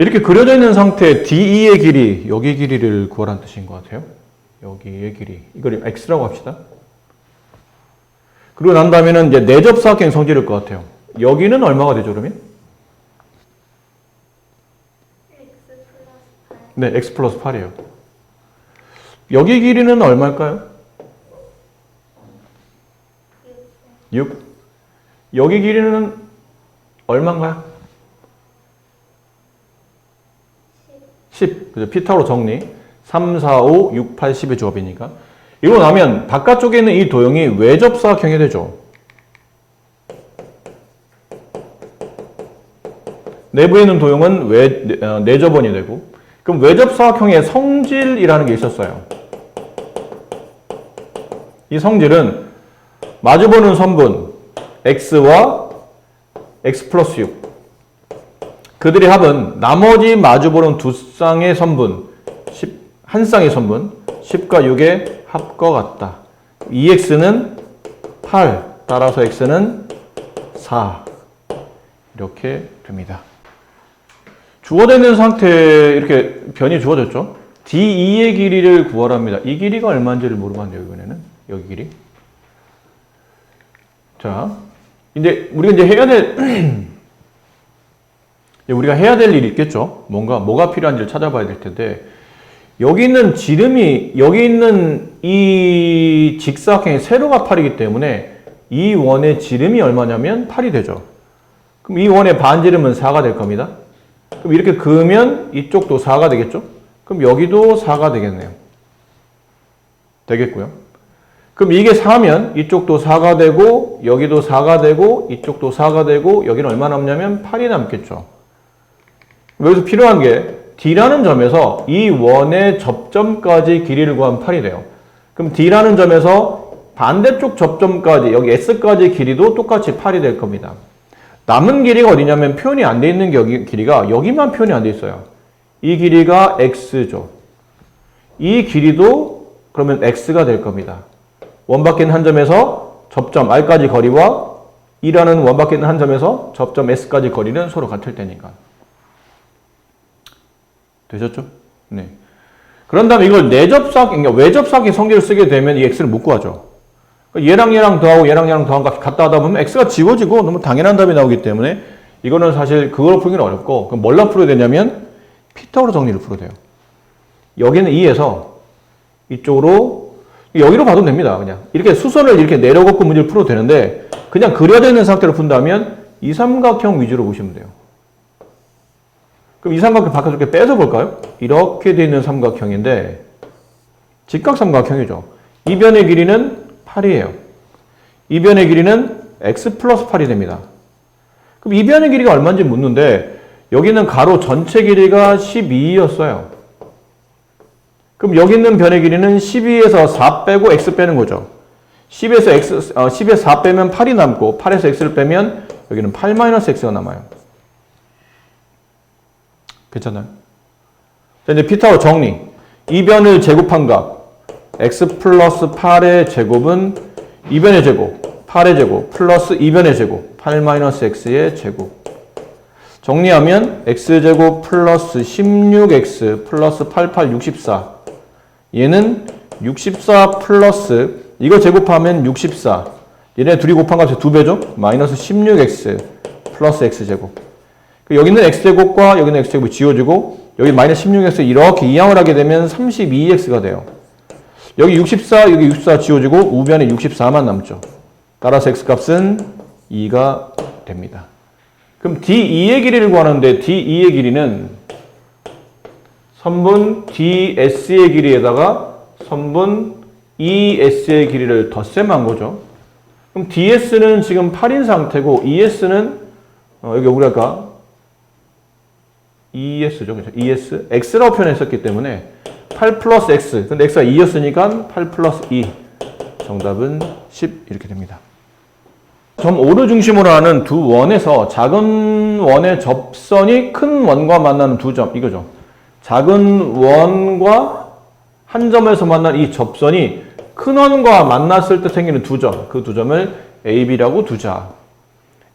이렇게 그려져 있는 상태에 DE의 길이, 여기 길이를 구하라는 뜻인 것 같아요. 여기의 길이. 이걸 X라고 합시다. 그리고 난 다음에는 이제 내접사각형의 성질일 것 같아요. 여기는 얼마가 되죠, 그러면? 네, X 플러스 8이에요. 여기 길이는 얼마일까요? 6. 여기 길이는 얼마인가요? 10. 그죠? 피타고라 정리. 3, 4, 5, 6, 8, 10의 조합이니까. 이거 나면 바깥쪽에 있는 이 도형이 외접사각형이 되죠. 내부에 있는 도형은 내접원이 되고, 그럼 외접사각형의 성질이라는 게 있었어요. 이 성질은 마주보는 선분 x와 x 플러스 6, 그들의 합은 나머지 마주보는 두 쌍의 선분, 한 쌍의 선분 10과 6의 합과 같다. 2x는 8, 따라서 x는 4 이렇게 됩니다. 주어져 있는 상태에 이렇게 변이 주어졌죠. DE의 길이를 구하랍니다. 이 길이가 얼마인지를 물어봤네요, 이번에는. 여기 길이. 자, 이제 우리가 우리가 해야 될 일이 있겠죠. 뭐가 필요한지를 찾아봐야 될 텐데, 여기 있는 지름이, 여기 있는 이 직사각형의 세로가 8이기 때문에 이 원의 지름이 얼마냐면 8이 되죠. 그럼 이 원의 반지름은 4가 될 겁니다. 그럼 이렇게 그으면 이쪽도 4가 되겠죠? 그럼 여기도 4가 되겠네요. 되겠고요. 그럼 이게 4면 이쪽도 4가 되고, 여기도 4가 되고, 이쪽도 4가 되고, 여기는 얼마 남냐면 8이 남겠죠. 여기서 필요한 게 D라는 점에서 이 원의 접점까지 길이를 구하면 8이 돼요. 그럼 D라는 점에서 반대쪽 접점까지, 여기 S까지 길이도 똑같이 8이 될 겁니다. 남은 길이가 어디냐면 표현이 안 돼 있는 길이가 여기만 표현이 안 돼 있어요. 이 길이가 X죠. 이 길이도 그러면 X가 될 겁니다. 원 밖에 있는 한 점에서 접점 R까지 거리와 E라는 원 밖에 있는 한 점에서 접점 S까지 거리는 서로 같을 테니까. 되셨죠? 네. 그런 다음에 이걸 그러니까 외접사각의 성질을 쓰게 되면 이 X를 못 구하죠. 얘랑 더하고 얘랑 더한 값이 같다 하다 보면 X가 지워지고 너무 당연한 답이 나오기 때문에 이거는 사실 그걸 풀기는 어렵고, 그럼 뭘로 풀어야 되냐면 피타고라 정리를 풀어야 돼요. 여기는 2에서 이쪽으로, 여기로 봐도 됩니다. 그냥 이렇게 수선을 이렇게 내려갖고 문제를 풀어도 되는데, 그냥 그려져 있는 상태로 푼다면 이 삼각형 위주로 보시면 돼요. 그럼 이 삼각형 바깥쪽에 빼서 볼까요? 이렇게 되어 있는 삼각형인데 직각삼각형이죠. 이 변의 길이는 8이에요. 이 변의 길이는 x 플러스 8이 됩니다. 그럼 이 변의 길이가 얼마인지 묻는데 여기는 가로 전체 길이가 12였어요. 그럼 여기 있는 변의 길이는 12에서 4 빼고 x 빼는 거죠. 10에서 4 빼면 8이 남고 8에서 x를 빼면 여기는 8-x가 남아요. 괜찮나요? 자, 이제 피타고라 정리. 이 변을 제곱한 값 x 플러스 8의 제곱은 2변의 제곱, 8의 제곱 플러스 2변의 제곱, 8-x의 제곱. 정리하면 x제곱 플러스 16x 플러스 88, 64. 얘는 64 플러스, 이거 제곱하면 64. 얘네 둘이 곱한 값이 2배죠? 마이너스 16x 플러스 x제곱. 여기는 x제곱과 여기는 x제곱이 지워지고 여기 마이너스 16x 이렇게 이항을 하게 되면 32x가 돼요. 여기 64, 여기 64 지워지고 우변에 64만 남죠. 따라서 x값은 2가 됩니다. 그럼 DE의 길이를 구하는데 DE의 길이는 선분 DS의 길이에다가 선분 ES의 길이를 덧셈한 거죠. 그럼 DS는 지금 8인 상태고 ES는 여기 우리가 ES죠. 그렇죠? ES. X라고 표현했었기 때문에 8 플러스 X. 근데 X가 2였으니까 8 플러스 2. 정답은 10 이렇게 됩니다. 점 O를 중심으로 하는 두 원에서 작은 원의 접선이 큰 원과 만나는 두 점. 이거죠. 작은 원과 한 점에서 만난 이 접선이 큰 원과 만났을 때 생기는 두 점. 그 두 점을 AB라고 두자.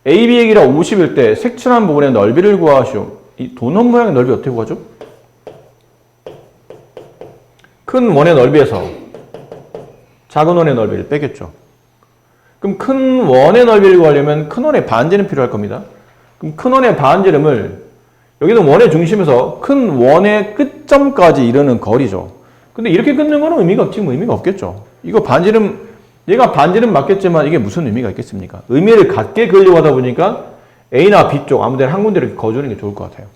AB의 길이가 50일 때 색칠한 부분의 넓이를 구하시오. 이 도넛 모양의 넓이 어떻게 구하죠? 큰 원의 넓이에서 작은 원의 넓이를 빼겠죠. 그럼 큰 원의 넓이를 구하려면 큰 원의 반지름 필요할 겁니다. 그럼 큰 원의 반지름을 여기는 원의 중심에서 큰 원의 끝점까지 이르는 거리죠. 근데 이렇게 끊는 거는 의미가 없지, 뭐 의미가 없겠죠. 이거 반지름, 얘가 반지름 맞겠지만 이게 무슨 의미가 있겠습니까? 의미를 갖게 그리려고 하다 보니까 A나 B 쪽 아무 데나 한 군데를 거주는 게 좋을 것 같아요.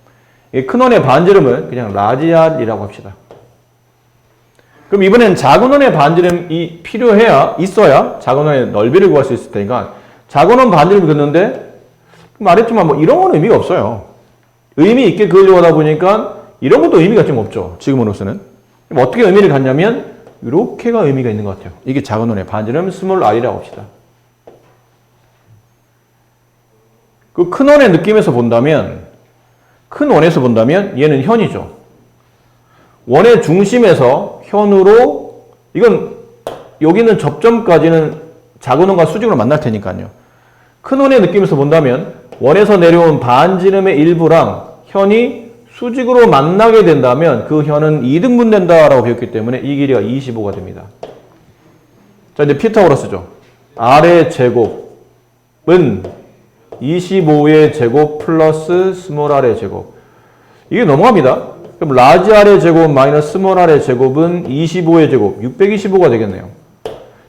이 큰 원의 반지름을 그냥 라지알이라고 합시다. 그럼 이번엔 작은 원의 반지름이 있어야 작은 원의 넓이를 구할 수 있을 테니까 작은 원 반지름을 긋는데 말했지만 뭐 이런 건 의미가 없어요. 의미 있게 그리려고 하다 보니까 이런 것도 의미가 좀 없죠. 지금으로서는. 그럼 어떻게 의미를 갖냐면 이렇게가 의미가 있는 것 같아요. 이게 작은 원의 반지름 스몰 r이라고 합시다. 그 큰 원의 느낌에서 본다면 큰 원에서 본다면 얘는 현이죠. 원의 중심에서 현으로 이건 여기는 접점까지는 작은 원과 수직으로 만날 테니까요. 큰 원의 느낌에서 본다면 원에서 내려온 반지름의 일부랑 현이 수직으로 만나게 된다면 그 현은 2등분 된다라고 배웠기 때문에 이 길이가 25가 됩니다. 자, 이제 피타고라스죠. r의 제곱은 25의 제곱 플러스 스몰 r의 제곱. 이게 넘어갑니다. 그럼 라지 r의 제곱 마이너스 스몰 r의 제곱은 25의 제곱, 625가 되겠네요.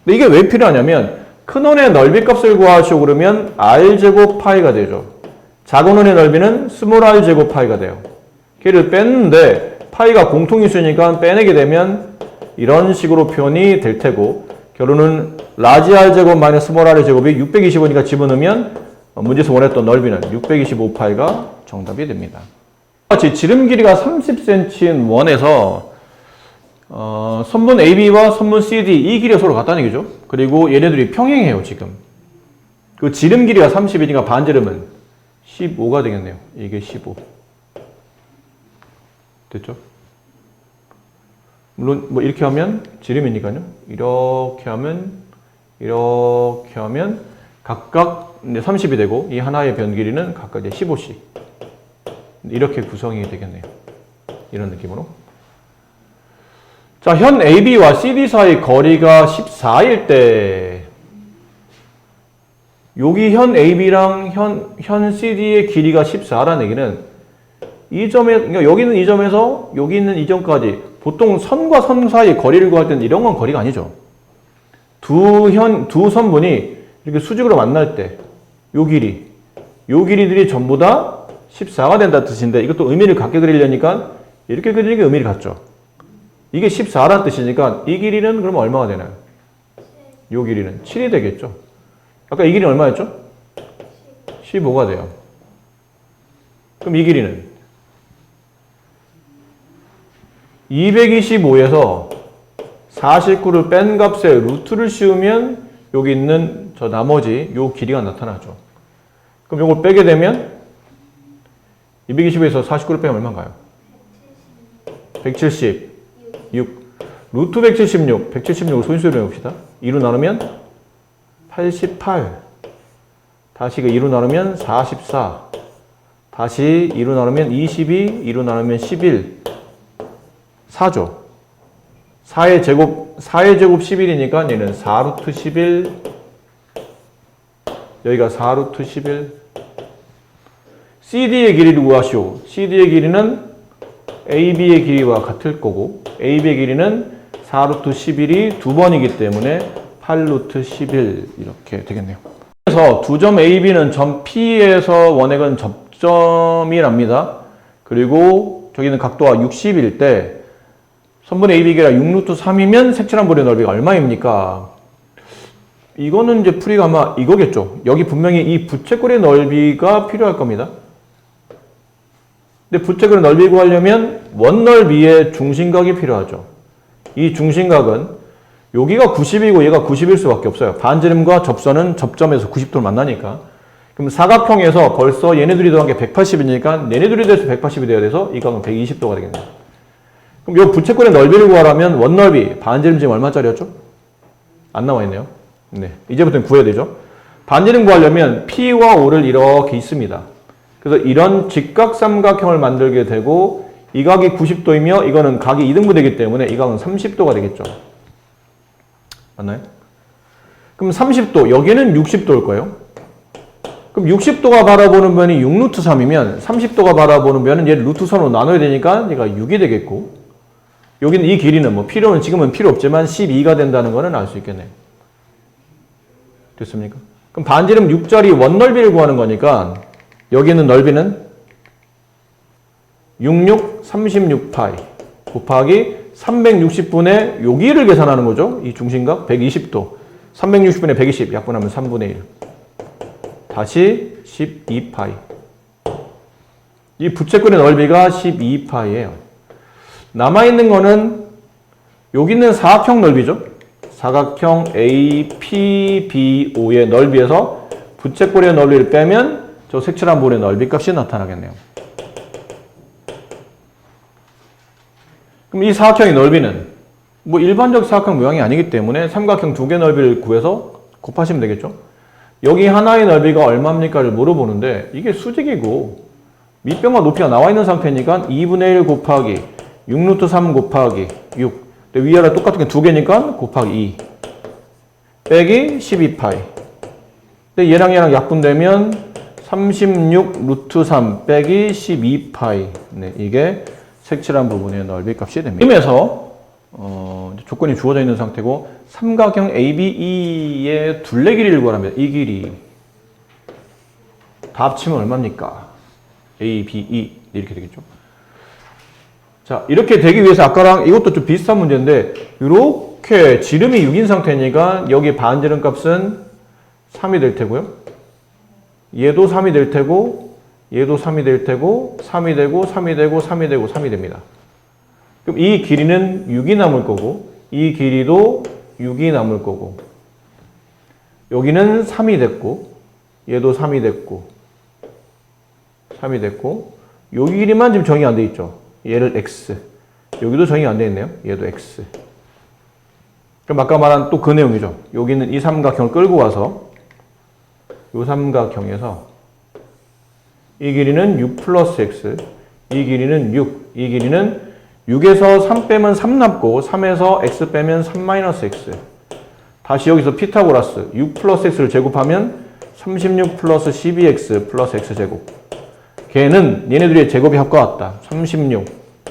근데 이게 왜 필요하냐면 큰 원의 넓이 값을 구하시고 그러면 r제곱 파이가 되죠. 작은 원의 넓이는 스몰 r제곱 파이가 돼요. 걔를 뺐는데 파이가 공통인수니까 빼내게 되면 이런 식으로 표현이 될 테고 결론은 라지 r제곱 마이너스 스몰 r의 제곱이 625니까 집어넣으면 문제에서 원했던 넓이는 625파이가 정답이 됩니다. 같이 지름 길이가 30cm인 원에서 선분 AB와 선분 CD 이 길이가 서로 같다는 얘기죠. 그리고 얘네들이 평행해요, 지금. 그 지름 길이가 30이니까 반지름은 15가 되겠네요. 이게 15. 됐죠? 물론 뭐 이렇게 하면 지름이니까요. 이렇게 하면 각각 이제 30이 되고 이 하나의 변 길이는 각각 이제 15씩 이렇게 구성이 되겠네요. 이런 느낌으로. 자, 현 AB와 CD 사이 거리가 14일 때 여기 현 AB랑 현 CD의 길이가 14라는 얘기는 이 점에, 그러니까 여기는 이 점에서 여기 있는 이 점까지 보통 선과 선 사이 거리를 구할 때는 이런 건 거리가 아니죠. 두 선분이 이렇게 수직으로 만날 때 요 길이들이 전부 다 14가 된다는 뜻인데 이것도 의미를 갖게 그리려니까 이렇게 그리는 게 의미를 갖죠. 이게 14라는 뜻이니까 이 길이는 그러면 얼마가 되나요? 요 길이는 7이 되겠죠. 아까 이 길이는 얼마였죠? 15가 돼요. 그럼 이 길이는 225에서 49를 뺀 값에 루트를 씌우면 여기 있는 저 나머지 요 길이가 나타나죠. 그럼 요걸 빼게 되면 225에서 49를 빼면 얼마인가요? 176. 루트 176을 소인수로 해봅시다. 2로 나누면 88. 다시 2로 나누면 44. 다시 2로 나누면 22. 2로 나누면 11. 4죠. 4의 제곱 11이니까 얘는 4루트 11. 여기가 4루트 11. CD의 길이를 구하시오. CD의 길이는 AB의 길이와 같을 거고 AB의 길이는 4루트 11이 두 번이기 때문에 8루트 11 이렇게 되겠네요. 그래서 두 점 AB는 점 P에서 원액은 접점이랍니다. 그리고 저기는 각도가 60일 때 선분 AB 길이가 6루트 3이면 색칠한 볼의 넓이가 얼마입니까? 이거는 이제 풀이가 아마 이거겠죠. 여기 분명히 이 부채꼴의 넓이가 필요할 겁니다. 근데 부채꼴의 넓이 구하려면 원 넓이의 중심각이 필요하죠. 이 중심각은 여기가 90이고 얘가 90일 수밖에 없어요. 반지름과 접선은 접점에서 90도를 만나니까. 그럼 사각형에서 벌써 얘네들이 더한 게 180이니까 얘네들이 돼서 180이 돼야 돼서 이 각은 120도가 되겠네요. 그럼 이 부채꼴의 넓이를 구하려면 원 넓이, 반지름 지금 얼마짜리였죠? 안 나와 있네요. 네, 이제부터는 구해야 되죠. 반지름 구하려면 P와 O를 이렇게 있습니다. 그래서 이런 직각삼각형을 만들게 되고 이 각이 90도이며 이거는 각이 2등분되기 때문에 이 각은 30도가 되겠죠. 맞나요? 그럼 30도, 여기는 60도일 거예요. 그럼 60도가 바라보는 면이 6루트 3이면 30도가 바라보는 면은 얘를 루트 3으로 나눠야 되니까 얘가 6이 되겠고 여기는 이 길이는 뭐 필요는 지금은 필요 없지만 12가 된다는 거는 알 수 있겠네요. 됐습니까? 그럼 반지름 6짜리 원넓이를 구하는 거니까 여기 있는 넓이는 66, 36파이 곱하기 360분의 여기를 계산하는 거죠. 이 중심각 120도. 360분의 120 약분하면 3분의 1. 다시 12파이. 이 부채꼴의 넓이가 12파이예요. 남아있는 거는 여기 있는 사각형 넓이죠. 사각형 APBO의 넓이에서 부채꼴의 넓이를 빼면 저 색칠한 부분의 넓이 값이 나타나겠네요. 그럼 이 사각형의 넓이는 뭐 일반적 사각형 모양이 아니기 때문에 삼각형 두 개 넓이를 구해서 곱하시면 되겠죠. 여기 하나의 넓이가 얼마입니까를 물어보는데 이게 수직이고 밑변과 높이가 나와 있는 상태니까 2분의 1 곱하기 6루트 3 곱하기 6 위아래 똑같은 게 두 개니까 곱하기 2 빼기 12파이 근데 얘랑 약분되면 36 루트 3 빼기 12파이 네, 이게 색칠한 부분의 넓이 값이 됩니다. 그래서 조건이 주어져 있는 상태고 삼각형 ABE의 둘레 길이를 구하랍니다. 이 길이 다 합치면 얼마입니까? ABE 이렇게 되겠죠. 자 이렇게 되기 위해서 아까랑 이것도 좀 비슷한 문제인데 이렇게 지름이 6인 상태니까 여기 반지름 값은 3이 될 테고요. 얘도 3이 될 테고 얘도 3이 될 테고 3이 되고 3이 되고 3이 되고 3이 됩니다. 그럼 이 길이는 6이 남을 거고 이 길이도 6이 남을 거고 여기는 3이 됐고 얘도 3이 됐고 3이 됐고 요 길이만 지금 정의 안 돼 있죠. 얘를 x 여기도 정의 안 돼 있네요. 얘도 x 그럼 아까 말한 또 그 내용이죠. 여기는 이 삼각형을 끌고 와서 이 삼각형에서 이 길이는 6 플러스 x 이 길이는 6 이 길이는 6에서 3 빼면 3 남고 3에서 x 빼면 3 마이너스 x 다시 여기서 피타고라스 6 플러스 x를 제곱하면 36 플러스 12x 플러스 x제곱 걔는 얘네들의 제곱이 합과 같다. 36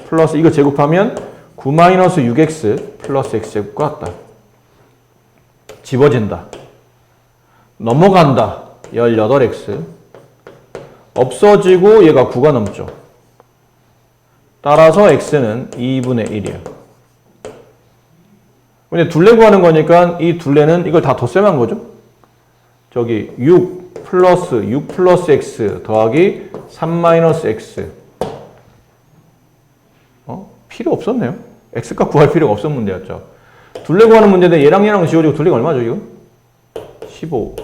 플러스 이거 제곱하면 9 마이너스 6x 플러스 x제곱과 같다. 집어진다. 넘어간다. 18x 없어지고 얘가 9가 넘죠. 따라서 x는 2분의 1이에요. 근데 둘레 구하는 거니까 이 둘레는 이걸 다 덧셈한 거죠. 저기 6 플러스 x 더하기 3 마이너스 x 필요 없었네요. x값 구할 필요가 없었던 문제였죠. 둘레 구하는 문제인데 얘랑 지워지고 둘레가 얼마죠 지금? 15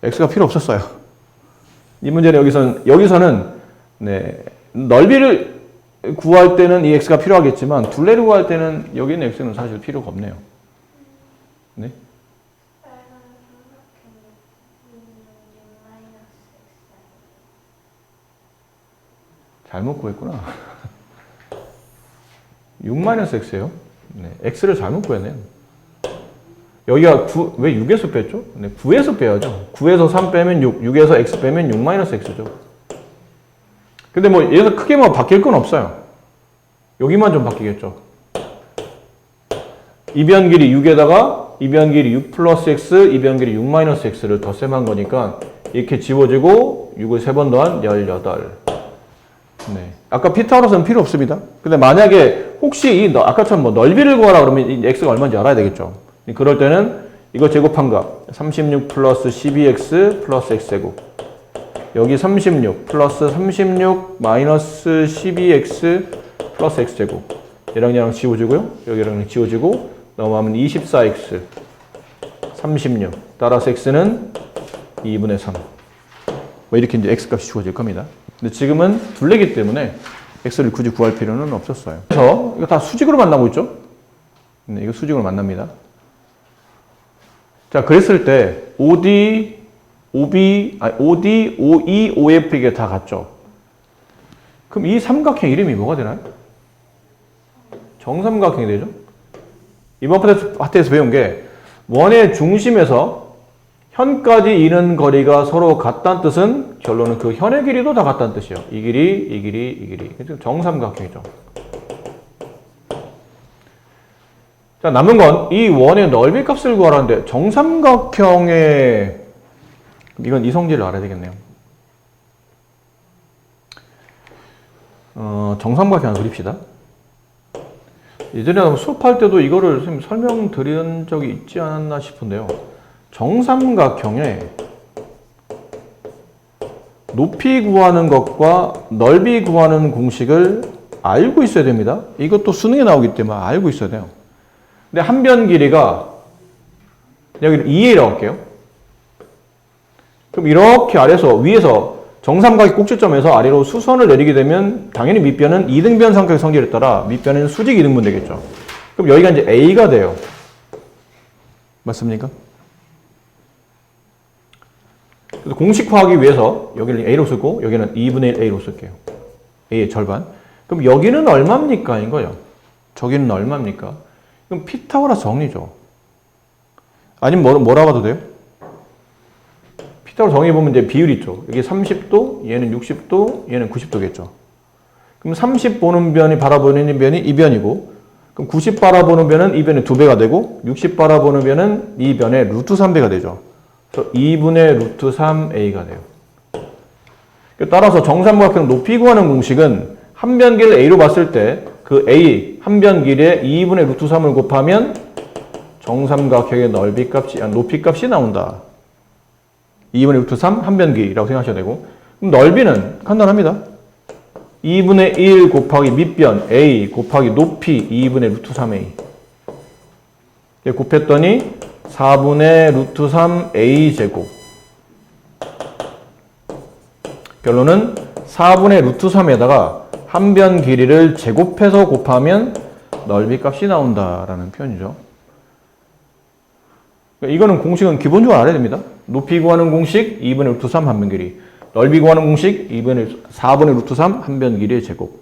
x가 필요 없었어요. 이 문제는 여기서는 네, 넓이를 구할 때는 이 x가 필요하겠지만 둘레를 구할 때는 여기 있는 x는 사실 필요가 없네요. 네? 잘못 구했구나. 6-x예요. 네, x를 잘못 구했네요. 여기가 왜 6에서 뺐죠? 네, 9에서 빼야죠. 9에서 3 빼면 6, 6에서 x 빼면 6-x죠. 근데 뭐 여기서 크게 뭐 바뀔 건 없어요. 여기만 좀 바뀌겠죠. 이변 길이 6에다가 이변 길이 6 플러스 x, 이변 길이 6-x를 덧셈한 거니까 이렇게 지워지고 6을 3번 더한 18. 네. 아까 피타고라스는 필요 없습니다. 근데 만약에 혹시 아까처럼 뭐 넓이를 구하라 그러면 이 x가 얼마인지 알아야 되겠죠. 그럴 때는 이거 제곱한 값 36 플러스 12x 플러스 x제곱 여기 36 플러스 36 마이너스 12x 플러스 x제곱 얘랑 지워지고요. 여기랑 지워지고 넘어가면 24x 36 따라서 x는 2분의 3 뭐 이렇게 이제 x값이 주어질 겁니다. 근데 지금은 둘레기 때문에 x를 굳이 구할 필요는 없었어요. 그래서 이거 다 수직으로 만나고 있죠? 네, 이거 수직으로 만납니다. 자, 그랬을 때 OD OD, OE, OF 이게 다 같죠? 그럼 이 삼각형 이름이 뭐가 되나요? 정삼각형이 되죠? 이번 파트에서 배운 게 원의 중심에서 현까지 이는 거리가 서로 같다는 뜻은 결론은 그 현의 길이도 다 같다는 뜻이에요. 이 길이, 이 길이, 이 길이. 정삼각형이죠. 자, 남은 건 이 원의 넓이 값을 구하라는데 정삼각형의 이건 이성질을 알아야 되겠네요. 정삼각형 하나 그립시다. 예전에 수업할 때도 이거를 선생님 설명드린 적이 있지 않았나 싶은데요. 정삼각형의 높이 구하는 것과 넓이 구하는 공식을 알고 있어야 됩니다. 이것도 수능에 나오기 때문에 알고 있어야 돼요. 근데 한 변 길이가 여기 2a라고 할게요. 그럼 이렇게 아래서 위에서 정삼각의 꼭지점에서 아래로 수선을 내리게 되면 당연히 밑변은 이등변 삼각의 성질에 따라 밑변은 수직 이등분 되겠죠. 그럼 여기가 이제 a가 돼요. 맞습니까? 그래서 공식화하기 위해서 여기를 a로 쓰고 여기는 2분의 1 a로 쓸게요. a의 절반. 그럼 여기는 얼마입니까? 인 거예요. 저기는 얼마입니까? 그럼 피타고라스 정리죠. 아니면 뭐라고 봐도 돼요? 피타고라스 정리해보면 이제 비율 있죠. 여기 30도, 얘는 60도, 얘는 90도겠죠. 그럼 30 보는 변이 바라보는 변이 이 변이고, 그럼 90 바라보는 변은 이 변의 2배가 되고, 60 바라보는 변은 이 변의 루트 3배가 되죠. 그래서 2분의 루트 3a가 돼요. 따라서 정삼각형 높이 구하는 공식은 한 변 길이를 a로 봤을 때 그 a 한 변 길이에 2분의 루트 3을 곱하면 정삼각형의 넓이 값이 높이 값이 나온다. 2분의 루트 3 한 변 길이라고 생각하셔야 되고, 그럼 넓이는 간단합니다. 2분의 1 곱하기 밑변 a 곱하기 높이 2분의 루트 3a 곱했더니 4분의 루트 3a 제곱. 결론은 4분의 루트 3에다가 한 변 길이를 제곱해서 곱하면 넓이 값이 나온다라는 표현이죠. 이거는 공식은 기본적으로 알아야 됩니다. 높이 구하는 공식 2분의 루트 3 한 변 길이, 넓이 구하는 공식 4분의 루트 3 한 변 길이의 제곱.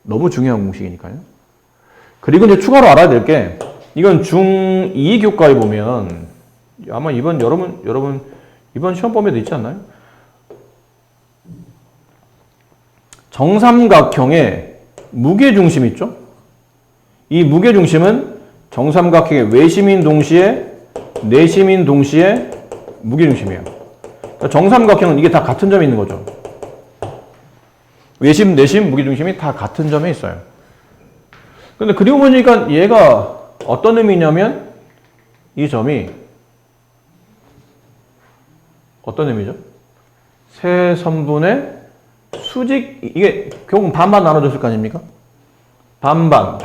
너무 중요한 공식이니까요. 그리고 이제 추가로 알아야 될 게, 이건 중2 교과에 보면 아마 여러분 이번 시험 범위에도 있지 않나요? 정삼각형의 무게중심 있죠? 이 무게중심은 정삼각형의 외심인 동시에 내심인 동시에 무게중심이에요. 그러니까 정삼각형은 이게 다 같은 점에 있는 거죠. 외심, 내심, 무게중심이 다 같은 점에 있어요. 근데 그리고 보니까 얘가 어떤 의미냐면 이 점이 어떤 의미죠? 세 선분의 수직, 이게 결국 반반 나눠줬을 거 아닙니까? 반반.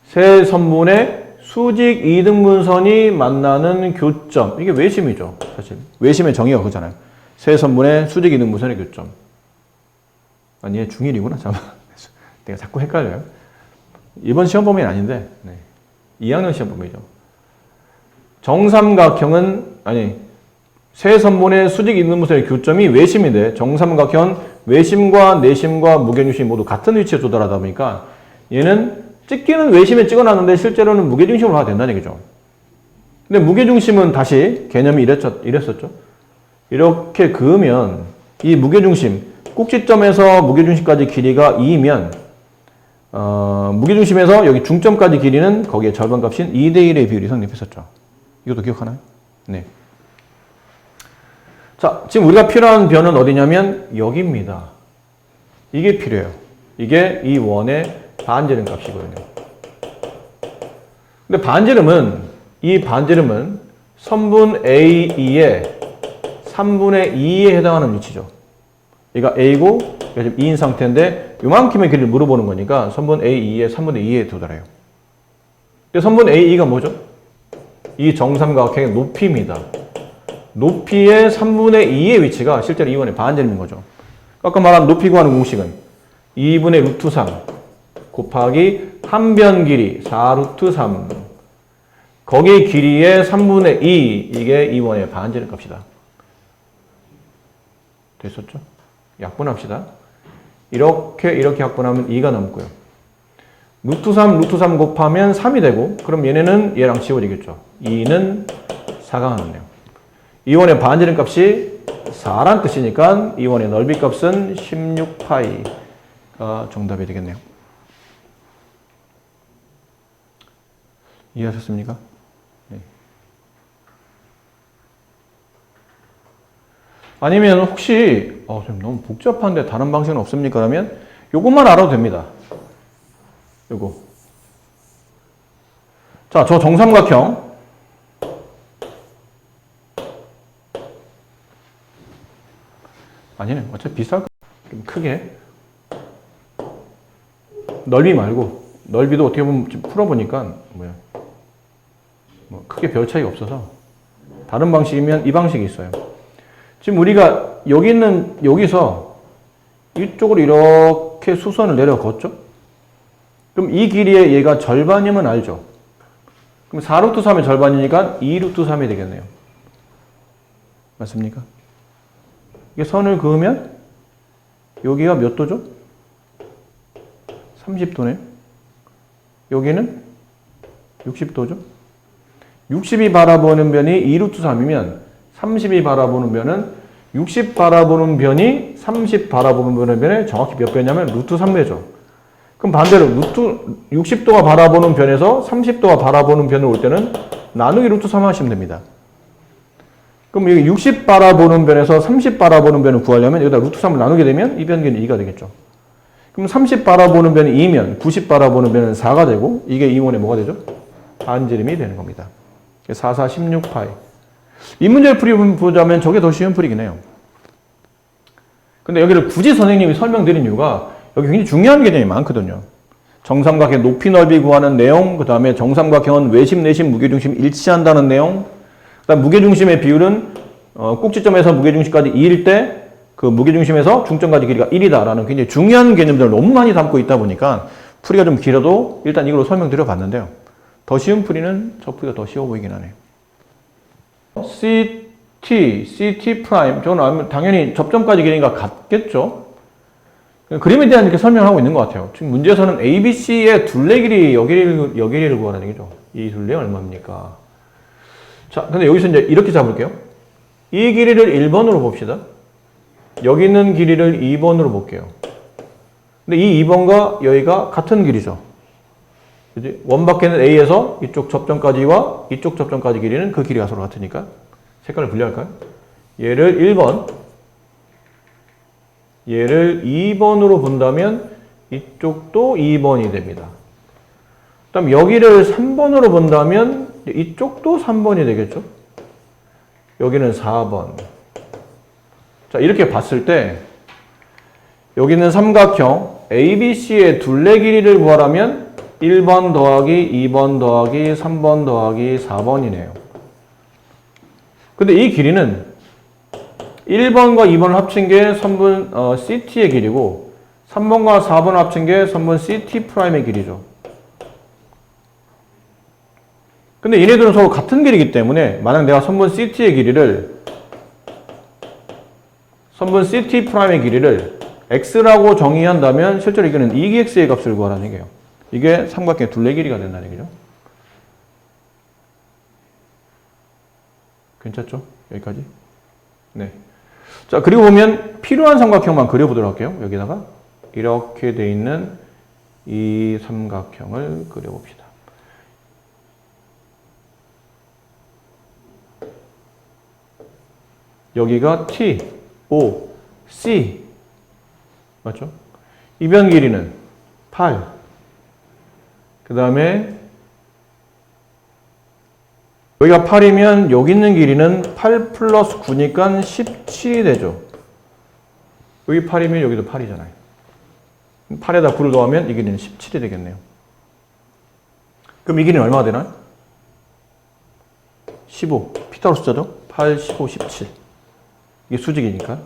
세 선분의 수직 이등분선이 만나는 교점. 이게 외심이죠, 사실. 외심의 정의가 그거잖아요. 세 선분의 수직 이등분선의 교점. 아니, 얘 중1이구나, 잠깐만. 내가 자꾸 헷갈려요. 이번 시험 범위는 아닌데, 네. 2학년 시험 범위죠. 정삼각형은, 세 선분의 수직 이등분선의 교점이 외심인데, 정삼각형은 외심과 내심과 무게중심이 모두 같은 위치에 조달하다 보니까 얘는 찍기는 외심에 찍어놨는데 실제로는 무게중심으로 하게 된다는 얘기죠. 근데 무게중심은 다시 개념이 이랬었죠. 이렇게 그으면 이 무게중심, 꼭지점에서 무게중심까지 길이가 2면 무게중심에서 여기 중점까지 길이는 거기에 절반값인 2대1의 비율이 성립했었죠. 이것도 기억하나요? 네. 자, 지금 우리가 필요한 변은 어디냐면 여기입니다. 이게 필요해요. 이게 이 원의 반지름 값이거든요. 근데 이 반지름은 선분 A2의 3분의 2에 해당하는 위치죠. 얘가 A고, 얘가 지금 2인 상태인데, 요만큼의 길이를 물어보는 거니까 선분 A2의 3분의 2에 도달해요. 근데 선분 A2가 뭐죠? 이 정삼각형의 높이입니다. 높이의 3분의 2의 위치가 실제로 이 원의 반지름인 거죠. 아까 말한 높이 구하는 공식은 2분의 루트 3 곱하기 한 변 길이 4루트 3. 거기 길이의 3분의 2, 이게 E1의 반지름 값이다. 됐었죠? 약분합시다. 이렇게 약분하면 2가 남고요. 루트 3 곱하면 3이 되고, 그럼 얘네는 얘랑 지워지겠죠. 2는 4가 나네요. E1의 반지름 값이 4란 뜻이니까 E1의 넓이 값은 16파이가 정답이 되겠네요. 이해하셨습니까? 네. 아니면 혹시 좀 너무 복잡한데 다른 방식은 없습니까? 그러면 요것만 알아도 됩니다. 요거. 자, 저 정삼각형. 아니네. 어차피 비쌀 거. 좀 크게. 넓이 말고. 넓이도 어떻게 보면 좀 풀어보니까 뭐 크게 별 차이가 없어서 다른 방식이면 이 방식이 있어요. 지금 우리가 여기서 이쪽으로 이렇게 수선을 내려 걷죠? 그럼 이 길이의 얘가 절반이면 알죠? 그럼 4루트 3의 절반이니까 2루트 3이 되겠네요. 맞습니까? 이게 선을 그으면 여기가 몇 도죠? 30도네요. 여기는 60도죠? 60이 바라보는 변이 2루트 3이면 30이 바라보는 변은 60 바라보는 변이 30 바라보는 변에 정확히 몇 배냐면 루트 3배죠. 그럼 반대로 60도가 바라보는 변에서 30도가 바라보는 변을 올 때는 나누기 루트 3 하시면 됩니다. 그럼 여기 60 바라보는 변에서 30 바라보는 변을 구하려면 여기다 루트 3을 나누게 되면 이 변기는 2가 되겠죠. 그럼 30 바라보는 변이 2면 90 바라보는 변은 4가 되고 이게 E1의 뭐가 되죠? 반지름이 되는 겁니다. 4, 4, 16파이. 이 문제를 풀이보자면 저게 더 쉬운 풀이긴 해요. 근데 여기를 굳이 선생님이 설명드린 이유가 여기 굉장히 중요한 개념이 많거든요. 정삼각형 높이 넓이 구하는 내용, 그 다음에 정삼각형은 외심, 내심, 무게중심 일치한다는 내용, 그 다음 무게중심의 비율은 꼭지점에서 무게중심까지 2일 때 그 무게중심에서 중점까지 길이가 1이다라는 굉장히 중요한 개념들을 너무 많이 담고 있다 보니까 풀이가 좀 길어도 일단 이걸로 설명드려 봤는데요. 더 쉬운 풀이는 저 풀이가 더 쉬워 보이긴 하네요. CT 프라임, 저는 당연히 접점까지 길이가 같겠죠. 그림에 대한 이렇게 설명하고 있는 것 같아요. 지금 문제에서는 ABC의 둘레 길이 여길이를 구하라는 얘기죠. 이 둘레 얼마입니까? 자, 근데 여기서 이제 이렇게 잡을게요. 이 길이를 1번으로 봅시다. 여기 있는 길이를 2번으로 볼게요. 근데 이 2번과 여기가 같은 길이죠. 그지? 원박에는 A에서 이쪽 접점까지와 이쪽 접점까지 길이는 그 길이가 서로 같으니까 색깔을 분리할까요? 얘를 1번, 얘를 2번으로 본다면 이쪽도 2번이 됩니다. 그 다음 여기를 3번으로 본다면 이쪽도 3번이 되겠죠? 여기는 4번. 자, 이렇게 봤을 때 여기는 삼각형 ABC의 둘레 길이를 구하라면 1번 더하기 2번 더하기 3번 더하기 4번이네요. 근데 이 길이는 1번과 2번을 합친 게 선분 CT의 길이고 3번과 4번을 합친 게 선분 CT 프라임의 길이죠. 근데 얘네들은 서로 같은 길이기 때문에 만약 내가 선분 CT의 길이를 선분 CT 프라임의 길이를 x라고 정의한다면 실제로 이거는 2x의 값을 구하라는 얘기예요. 이게 삼각형의 둘레 길이가 된다는 얘기죠. 괜찮죠? 여기까지? 네. 자, 그리고 보면 필요한 삼각형만 그려보도록 할게요. 여기다가 이렇게 돼 있는 이 삼각형을 그려봅시다. 여기가 T, O, C 맞죠? 이변 길이는 8. 그 다음에 여기가 8이면 여기 있는 길이는 8 플러스 9니까 17이 되죠. 여기 8이면 여기도 8이잖아요. 8에다 9를 더하면 이 길이는 17이 되겠네요. 그럼 이 길이는 얼마가 되나요? 15. 피타고라스자죠? 8, 15, 17. 이게 수직이니까.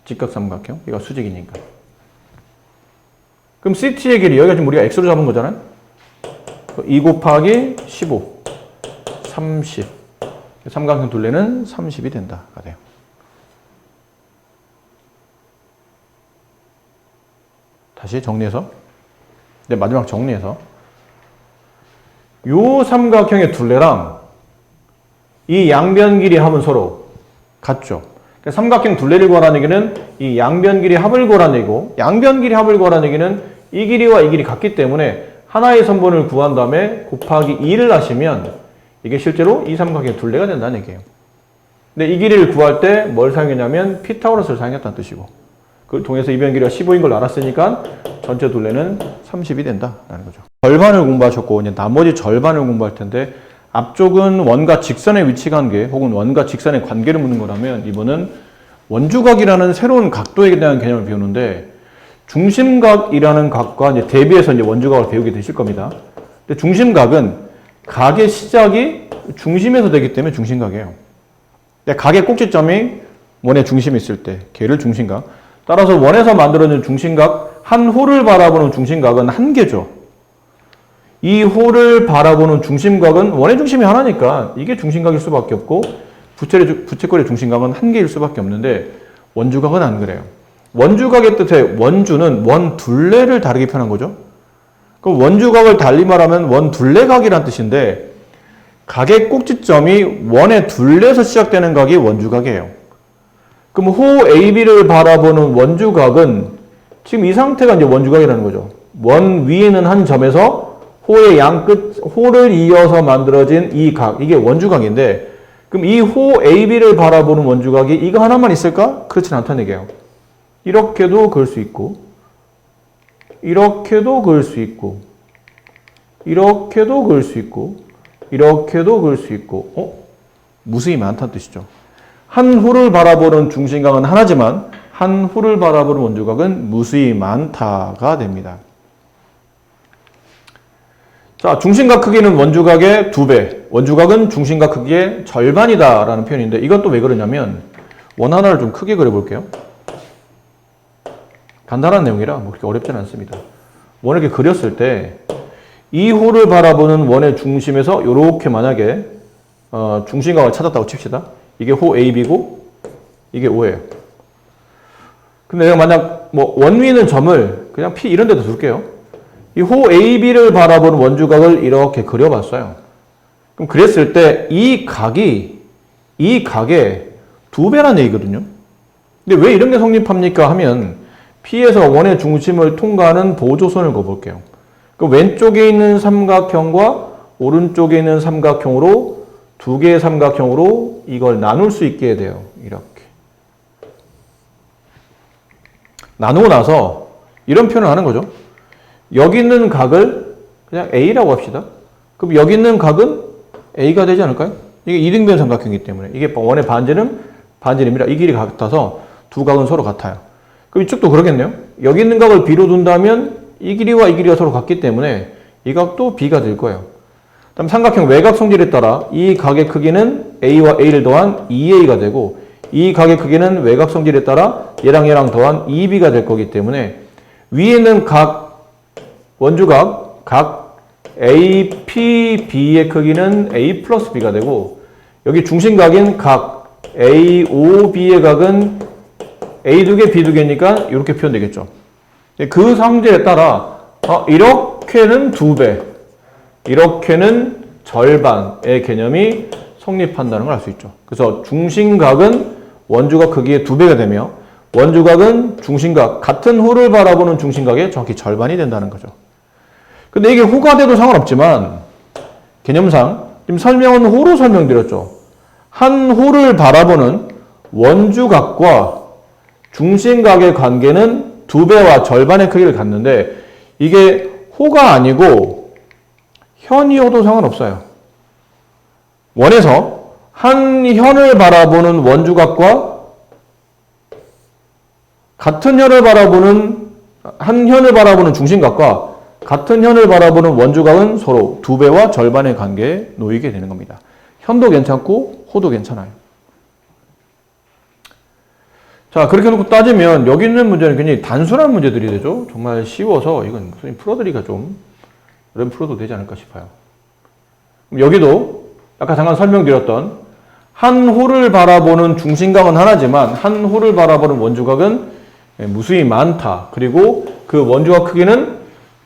직각삼각형. 이거 수직이니까. 그럼 CT의 길이, 여기가 지금 우리가 X로 잡은 거잖아요? 2 곱하기 15. 30. 삼각형 둘레는 30이 된다가 돼요. 다시 정리해서. 네, 마지막 정리해서. 요 삼각형의 둘레랑 이 양변 길이 합은 서로 같죠. 그러니까 삼각형 둘레를 구하라는 얘기는 이 양변 길이 합을 구하라는 얘기고, 양변 길이 합을 구하라는 얘기는 이 길이와 이 길이 같기 때문에 하나의 선분을 구한 다음에 곱하기 2를 하시면 이게 실제로 이 삼각형의 둘레가 된다는 얘기예요. 근데 이 길이를 구할 때 뭘 사용했냐면 피타고라스를 사용했다는 뜻이고, 그걸 통해서 이 변 길이가 15인 걸 알았으니까 전체 둘레는 30이 된다라는 거죠. 절반을 공부하셨고 이제 나머지 절반을 공부할 텐데, 앞쪽은 원과 직선의 위치 관계 혹은 원과 직선의 관계를 묻는 거라면 이번은 원주각이라는 새로운 각도에 대한 개념을 배우는데, 중심각이라는 각과 이제 대비해서 이제 원주각을 배우게 되실 겁니다. 근데 중심각은 각의 시작이 중심에서 되기 때문에 중심각이에요. 근데 각의 꼭지점이 원의 중심에 있을 때 걔를 중심각. 따라서 원에서 만들어진 중심각, 한 호를 바라보는 중심각은 한 개죠. 이 호를 바라보는 중심각은 원의 중심이 하나니까 이게 중심각일 수밖에 없고, 부채꼴의 중심각은 한 개일 수밖에 없는데 원주각은 안 그래요. 원주각의 뜻의 원주는 원 둘레를 다르게 표현한 거죠. 그럼 원주각을 달리 말하면 원 둘레각이란 뜻인데, 각의 꼭지점이 원의 둘레에서 시작되는 각이 원주각이에요. 그럼 호 AB를 바라보는 원주각은 지금 이 상태가 이제 원주각이라는 거죠. 원 위에는 한 점에서 호의 양끝, 호를 이어서 만들어진 이 각, 이게 원주각인데, 그럼 이 호 AB를 바라보는 원주각이 이거 하나만 있을까? 그렇진 않다는 얘기예요. 이렇게도 그을 수 있고, 이렇게도 그을 수 있고, 이렇게도 그을 수 있고, 이렇게도 그을 수 있고, 무수히 많다는 뜻이죠. 한 호를 바라보는 중심각은 하나지만 한 호를 바라보는 원주각은 무수히 많다가 됩니다. 자, 중심각 크기는 원주각의 2배, 원주각은 중심각 크기의 절반이다라는 표현인데, 이건 또 왜 그러냐면 원 하나를 좀 크게 그려볼게요. 간단한 내용이라 뭐 그렇게 어렵지는 않습니다. 원을 이렇게 그렸을 때 이 호를 바라보는 원의 중심에서 이렇게 만약에 중심각을 찾았다고 칩시다. 이게 호 AB고 이게 O예요. 근데 내가 만약 뭐 원 위에 있는 점을 그냥 P 이런 데다 둘게요. 이 호 AB를 바라보는 원주각을 이렇게 그려봤어요. 그럼 그랬을 때 이 각의 2배라는 얘기거든요. 근데 왜 이런 게 성립합니까 하면, P에서 원의 중심을 통과하는 보조선을 그어볼게요. 그 왼쪽에 있는 삼각형과 오른쪽에 있는 삼각형으로 두 개의 삼각형으로 이걸 나눌 수 있게 돼요. 이렇게. 나누고 나서 이런 표현을 하는 거죠. 여기 있는 각을 그냥 A라고 합시다. 그럼 여기 있는 각은 A가 되지 않을까요? 이게 이등변 삼각형이기 때문에. 이게 원의 반지름이라 이 길이 같아서 두 각은 서로 같아요. 그럼 이쪽도 그러겠네요. 여기 있는 각을 B로 둔다면 이 길이와 이 길이가 서로 같기 때문에 이 각도 B가 될 거예요. 다음 삼각형 외곽 성질에 따라 이 각의 크기는 A와 A를 더한 2A가 되고, 이 각의 크기는 외곽 성질에 따라 얘랑 더한 2B가 될 거기 때문에 위에 있는 각, 원주각, 각 APB의 크기는 A 플러스 B가 되고, 여기 중심각인 각 AOB의 각은 A 2개, B 2개니까 이렇게 표현되겠죠. 그 성질에 따라 이렇게는 2배, 이렇게는 절반의 개념이 성립한다는 걸 알 수 있죠. 그래서 중심각은 원주각 크기의 2배가 되며, 원주각은 중심각, 같은 호를 바라보는 중심각의 정확히 절반이 된다는 거죠. 근데 이게 호가 돼도 상관없지만 개념상 지금 설명은 호로 설명드렸죠. 한 호를 바라보는 원주각과 중심각의 관계는 2배와 절반의 크기를 갖는데, 이게 호가 아니고 현이어도 상관없어요. 원에서 한 현을 바라보는 원주각과 같은 현을 바라보는, 한 현을 바라보는 중심각과 같은 현을 바라보는 원주각은 서로 2배와 절반의 관계에 놓이게 되는 겁니다. 현도 괜찮고 호도 괜찮아요. 자, 그렇게 놓고 따지면 여기 있는 문제는 굉장히 단순한 문제들이 되죠. 정말 쉬워서 이건 풀어드리기가 좀, 풀어도 되지 않을까 싶어요. 여기도 아까 잠깐 설명드렸던 한 호를 바라보는 중심각은 하나지만 한 호를 바라보는 원주각은 무수히 많다. 그리고 그 원주각 크기는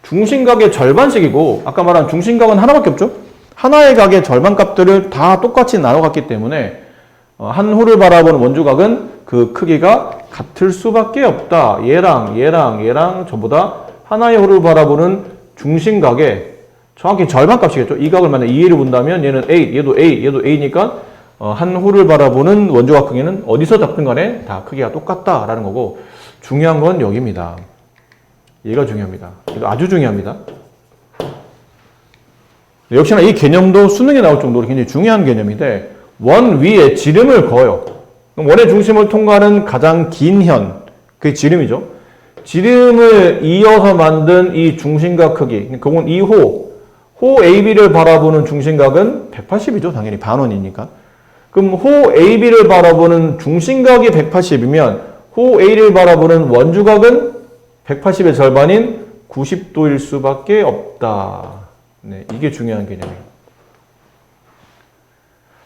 중심각의 절반씩이고 아까 말한 중심각은 하나밖에 없죠. 하나의 각의 절반 값들을 다 똑같이 나눠갔기 때문에 한 호를 바라보는 원주각은 그 크기가 같을 수밖에 없다. 얘랑 저보다 하나의 호를 바라보는 중심각의 정확히 절반 값이겠죠. 이 각을 만약 2A를 본다면 얘는 A, 얘도 A, 얘도 A니까 한 호를 바라보는 원주각 크기는 어디서 잡든 간에 다 크기가 똑같다라는 거고 중요한 건 여기입니다. 얘가 중요합니다. 이거 아주 중요합니다. 역시나 이 개념도 수능에 나올 정도로 굉장히 중요한 개념인데 원 위에 지름을 그어요. 원의 중심을 통과하는 가장 긴 현, 그게 지름이죠. 지름을 이어서 만든 이 중심각 크기, 그건 이 호 AB를 바라보는 중심각은 180이죠. 당연히 반원이니까. 그럼 호 AB를 바라보는 중심각이 180이면 호 A를 바라보는 원주각은 180의 절반인 90도일 수밖에 없다. 네, 이게 중요한 개념이에요.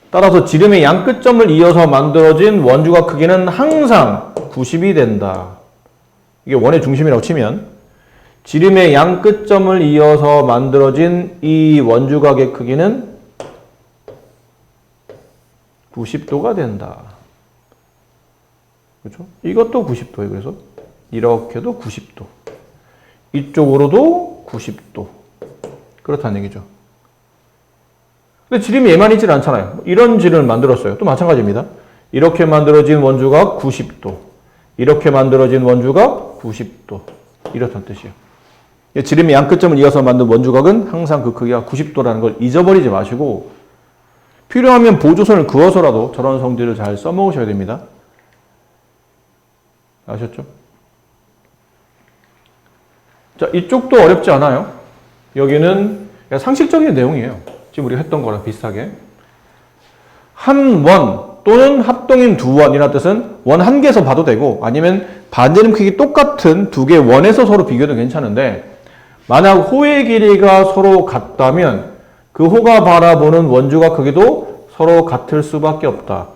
따라서 지름의 양 끝점을 이어서 만들어진 원주각 크기는 항상 90이 된다. 이게 원의 중심이라고 치면 지름의 양 끝점을 이어서 만들어진 이 원주각의 크기는 90도가 된다. 그렇죠? 이것도 90도예요. 그래서 이렇게도 90도. 이쪽으로도 90도. 그렇다는 얘기죠. 근데 지름이 얘만 있질 않잖아요. 이런 지름을 만들었어요. 또 마찬가지입니다. 이렇게 만들어진 원주각 90도. 이렇게 만들어진 원주각 90도. 이렇다는 뜻이에요. 지름의 양 끝점을 이어서 만든 원주각은 항상 그 크기가 90도라는 걸 잊어버리지 마시고 필요하면 보조선을 그어서라도 저런 성질을 잘 써먹으셔야 됩니다. 아셨죠? 자, 이쪽도 어렵지 않아요. 여기는 상식적인 내용이에요. 지금 우리가 했던 거랑 비슷하게. 한 원 또는 합동인 두 원이라는 뜻은 원 한 개에서 봐도 되고 아니면 반지름 크기 똑같은 두 개의 원에서 서로 비교해도 괜찮은데 만약 호의 길이가 서로 같다면 그 호가 바라보는 원주각 크기도 서로 같을 수밖에 없다.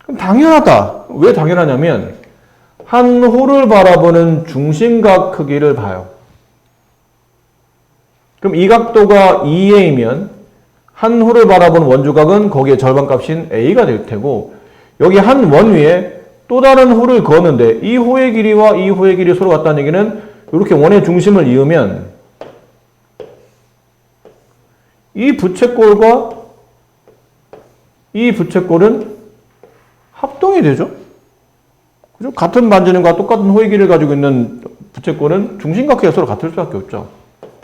그럼 당연하다. 왜 당연하냐면 한 호를 바라보는 중심각 크기를 봐요. 그럼 이 각도가 2A면 한 호를 바라보는 원주각은 거기에 절반값인 A가 될 테고 여기 한 원 위에 또 다른 호를 그었는데 이 호의 길이와 이 호의 길이 서로 같다는 얘기는 이렇게 원의 중심을 이으면 이 부채꼴과 이 부채꼴은 합동이 되죠. 그죠? 같은 반지름과 똑같은 호의 길이를 가지고 있는 부채꼴은 중심각계가 서로 같을 수밖에 없죠.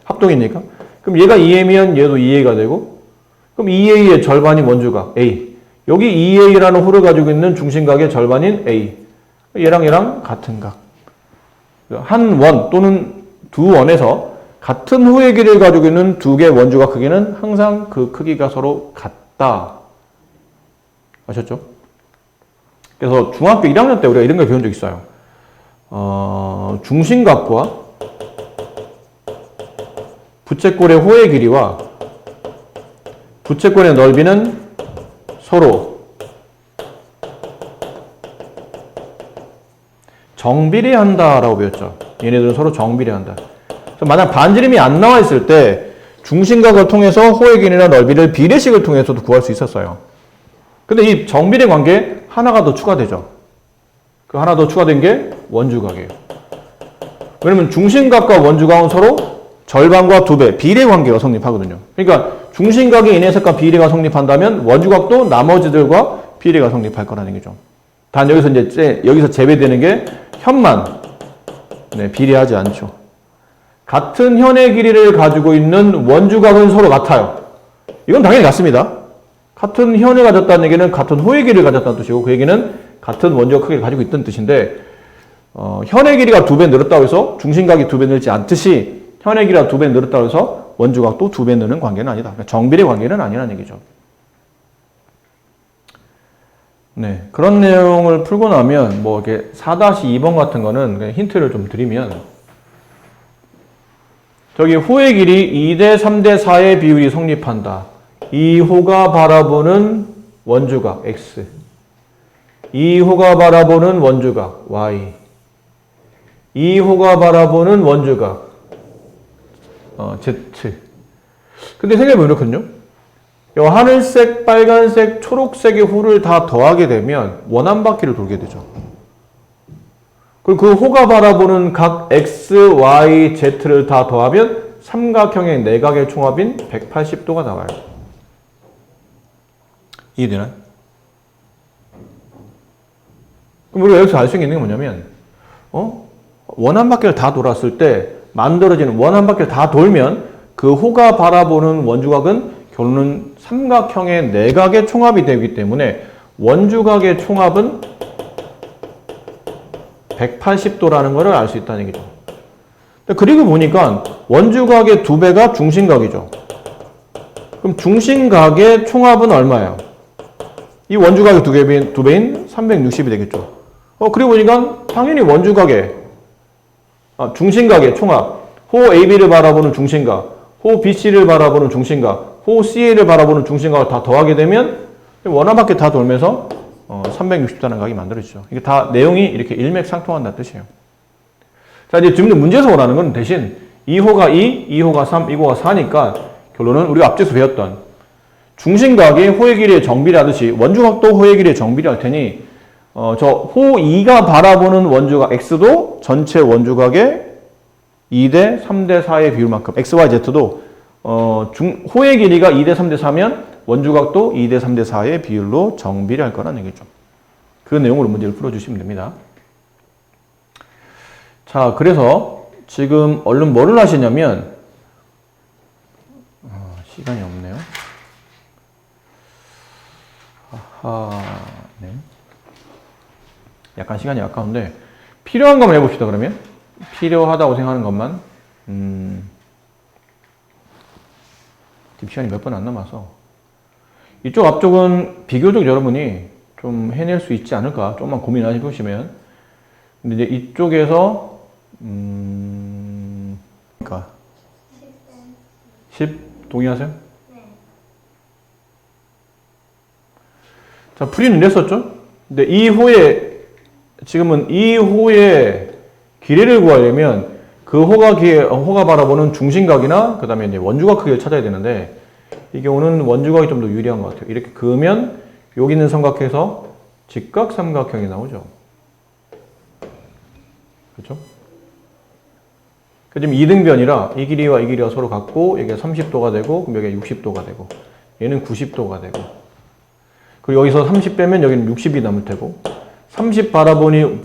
합동이니까. 그럼 얘가 2A면 얘도 2A가 되고 그럼 2A의 절반이 원주각 A. 여기 2A라는 호를 가지고 있는 중심각의 절반인 A. 얘랑 같은 각. 한 원 또는 두 원에서 같은 호의 길이를 가지고 있는 두 개의 원주각 크기는 항상 그 크기가 서로 같다. 아셨죠? 그래서 중학교 1학년 때 우리가 이런 걸 배운 적 있어요. 중심각과 부채꼴의 호의 길이와 부채꼴의 넓이는 서로 정비례한다라고 배웠죠. 얘네들은 서로 정비례한다. 만약 반지름이 안 나와 있을 때 중심각을 통해서 호의 길이나 넓이를 비례식을 통해서도 구할 수 있었어요. 근데 이 정비례 관계에 하나가 더 추가되죠. 그 하나 더 추가된 게 원주각이에요. 왜냐면 중심각과 원주각은 서로 절반과 2배, 비례 관계가 성립하거든요. 그러니까 중심각이 인해 색과 비례가 성립한다면 원주각도 나머지들과 비례가 성립할 거라는 얘기죠. 단 여기서 제외되는 게 현만 비례하지 않죠. 같은 현의 길이를 가지고 있는 원주각은 서로 같아요. 이건 당연히 같습니다. 같은 현을 가졌다는 얘기는 같은 호의 길이를 가졌다는 뜻이고 그 얘기는 같은 원주각 크기를 가지고 있다는 뜻인데 현의 길이가 2배 늘었다고 해서 중심각이 2배 늘지 않듯이 현의 길이가 2배 늘었다고 해서 원주각도 2배 느는 관계는 아니다. 그러니까 정비례 관계는 아니라는 얘기죠. 네, 그런 내용을 풀고 나면 뭐 이렇게 4-2번 같은 거는 그냥 힌트를 좀 드리면 저기 호의 길이 2대 3대 4의 비율이 성립한다. 이 호가 바라보는 원주각 X. 이 호가 바라보는 원주각 Y. 이 호가 바라보는 원주각 Z. 근데 생각해보면 이렇거든요. 이 하늘색, 빨간색, 초록색의 호를 다 더하게 되면 원한 바퀴를 돌게 되죠. 그리고 그 호가 바라보는 각 X, Y, Z를 다 더하면 삼각형의 내각의 총합인 180도가 나와요. 이해되나요? 그럼 우리가 여기서 알 수 있는 게 뭐냐면, 원한 바퀴를 다 돌았을 때 만들어지는 원한 바퀴를 다 돌면 그 호가 바라보는 원주각은 결론은 삼각형의 내각의 총합이 되기 때문에 원주각의 총합은 180도라는 것을 알 수 있다는 얘기죠. 그리고 보니까 원주각의 2배가 중심각이죠. 그럼 중심각의 총합은 얼마예요? 이 원주각의 2배인 360이 되겠죠. 그리고 보니까 당연히 원주각의 중심각의 총합, 호 AB를 바라보는 중심각, 호 BC를 바라보는 중심각, 호 CA를 바라보는 중심각을 다 더하게 되면 원한 바퀴 다 돌면서 360도라는 각이 만들어지죠. 이게 다 내용이 이렇게 일맥상통한다는 뜻이에요. 자, 이제 지금 문제에서 원하는 건 대신 2호가 2, 2호가 3, 2호가 4니까 결론은 우리가 앞에서 배웠던 중심각이 호의 길이의 정비례하듯이 원주각도 호의 길이의 정비례할 테니 저 호 2가 바라보는 원주각 X도 전체 원주각의 2대 3대 4의 비율만큼 X, Y, Z도 호의 길이가 2대 3대 4면 원주각도 2대 3대 4의 비율로 정비례할 거라는 얘기죠. 그 내용으로 문제를 풀어주시면 됩니다. 자, 그래서 지금 얼른 뭐를 하시냐면 시간이 없네요. 네. 약간 시간이 아까운데 필요한 것만 해봅시다. 그러면 필요하다고 생각하는 것만 지금 시간이 몇 분 안 남아서 이쪽 앞쪽은 비교적 여러분이 좀 해낼 수 있지 않을까 조금만 고민해 보시면. 근데 이제 이쪽에서 그러니까 10 동의하세요? 네. 자, 풀이는 이랬었죠? 근데 이 호의 지금은 이 호의 길이를 구하려면 그 호가 바라보는 중심각이나 그 다음에 이제 원주각 크기를 찾아야 되는데 이 경우는 원주각이 좀 더 유리한 것 같아요. 이렇게 그으면 여기 있는 삼각해서 직각 삼각형이 나오죠. 그렇죠? 지금 이등변이라 이 길이와 이 길이가 서로 같고 여기가 30도가 되고 그럼 여기가 60도가 되고 얘는 90도가 되고 그리고 여기서 30 빼면 여기는 60이 남을 테고 30 바라보는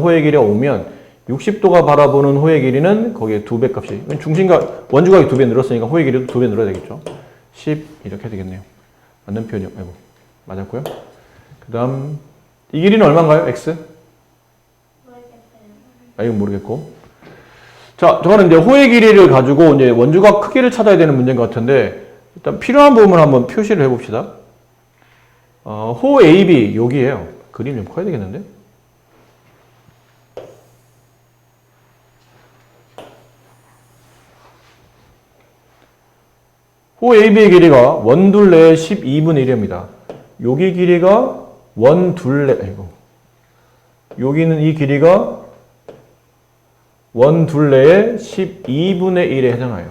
호의 길이가 오면 60도가 바라보는 호의 길이는 거기에 2배 값이 중심각 원주각이 2배 늘었으니까 호의 길이도 2배 늘어야 되겠죠. 10 이렇게 되겠네요. 맞는 표현이요. 아이고, 맞았고요. 그 다음 이 길이는 얼마인가요? X? 이건 모르겠고. 자, 저거는 이제 호의 길이를 가지고 이제 원주각 크기를 찾아야 되는 문제인 것 같은데 일단 필요한 부분을 한번 표시를 해봅시다. 호 AB 여기에요. 그림 좀 커야 되겠는데? 호 AB의 길이가 원둘레의 12분의 1입니다. 여기 길이가 원둘레, 여기는 이 길이가 원둘레의 12분의 1에 해당해요.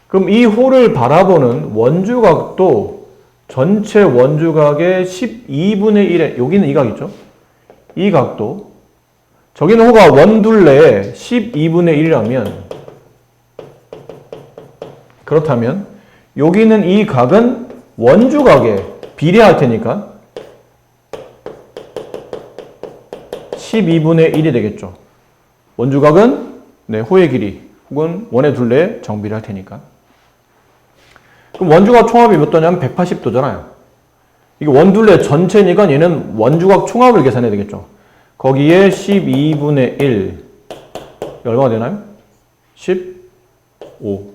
그럼 이 호를 바라보는 원주각도 전체 원주각의 12분의 1에, 여기는 이 각이죠? 이 각도, 저기는 호가 원둘레의 12분의 1이라면 그렇다면 여기는 이 각은 원주각에 비례할 테니까 12분의 1이 되겠죠. 원주각은 호의 길이 혹은 원의 둘레에 정비를 할 테니까. 그럼 원주각 총합이 몇 도냐면 180도잖아요. 이게 원둘레 전체니까 얘는 원주각 총합을 계산해야 되겠죠. 거기에 12분의 1 얼마가 되나요? 15.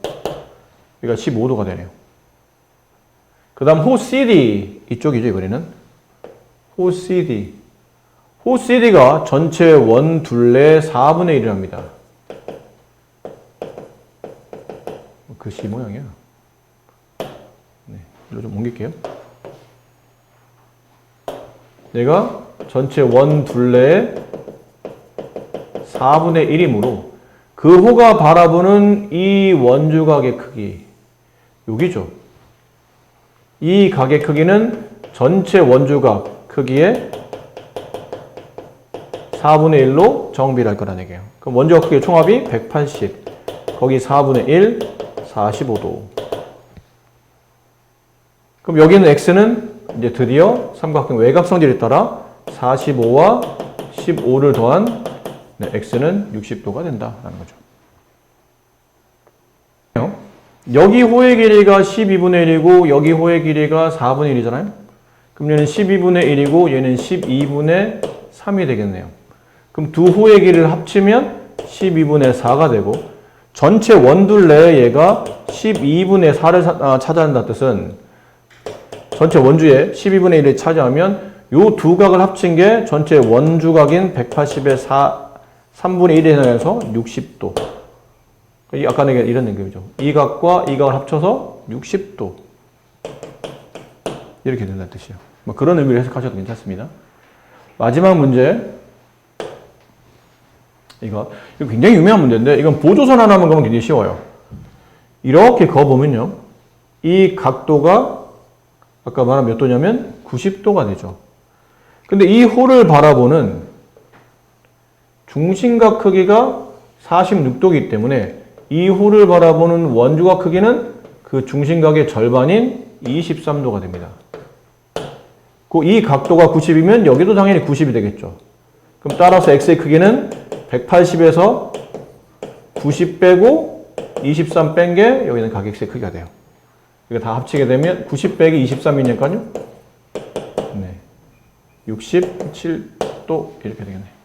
그러니까 15도가 되네요. 그 다음 호 CD 이쪽이죠. 이번에는 호 CD. 호 CD가 전체 원 둘레 4분의 1이랍니다. 글씨 모양이야. 네, 이로 좀 옮길게요. 얘가 전체 원 둘레의 4분의 1이므로 그 호가 바라보는 이 원주각의 크기, 여기죠. 이 각의 크기는 전체 원주각 크기의 4분의 1로 정비할 거라는 얘기예요. 그럼 원주각 크기의 총합이 180, 거기 4분의 1, 45도. 그럼 여기는 x는 이제 드디어 삼각형 외곽 성질에 따라 45와 15를 더한 x는 60도가 된다라는 거죠. 여기 호의 길이가 12분의 1이고 여기 호의 길이가 4분의 1이잖아요. 그럼 얘는 12분의 1이고 얘는 12분의 3이 되겠네요. 그럼 두 호의 길이를 합치면 12분의 4가 되고 전체 원둘레에 얘가 12분의 4를 차지한다는 뜻은 전체 원주에 12분의 1을 차지하면 요 두 각을 합친 게 전체 원주각인 180의 3분의 1에 해서 60도. 아까 이런 느낌이죠. 이 각과 이 각을 합쳐서 60도. 이렇게 된다는 뜻이에요. 뭐 그런 의미로 해석하셔도 괜찮습니다. 마지막 문제. 이거 굉장히 유명한 문제인데, 이건 보조선 하나만 그러면 굉장히 쉬워요. 이렇게 그어보면요. 이 각도가 아까 말한 몇 도냐면 90도가 되죠. 근데 이 호를 바라보는 중심각 크기가 46도이기 때문에 이 호를 바라보는 원주각 크기는 그 중심각의 절반인 23도가 됩니다. 이 각도가 90이면 여기도 당연히 90이 되겠죠. 그럼 따라서 x의 크기는 180에서 90 빼고 23 뺀 게 여기는 각 x의 크기가 돼요. 이거 다 합치게 되면 90 빼기 23이니까요. 네. 67도 이렇게 되겠네요.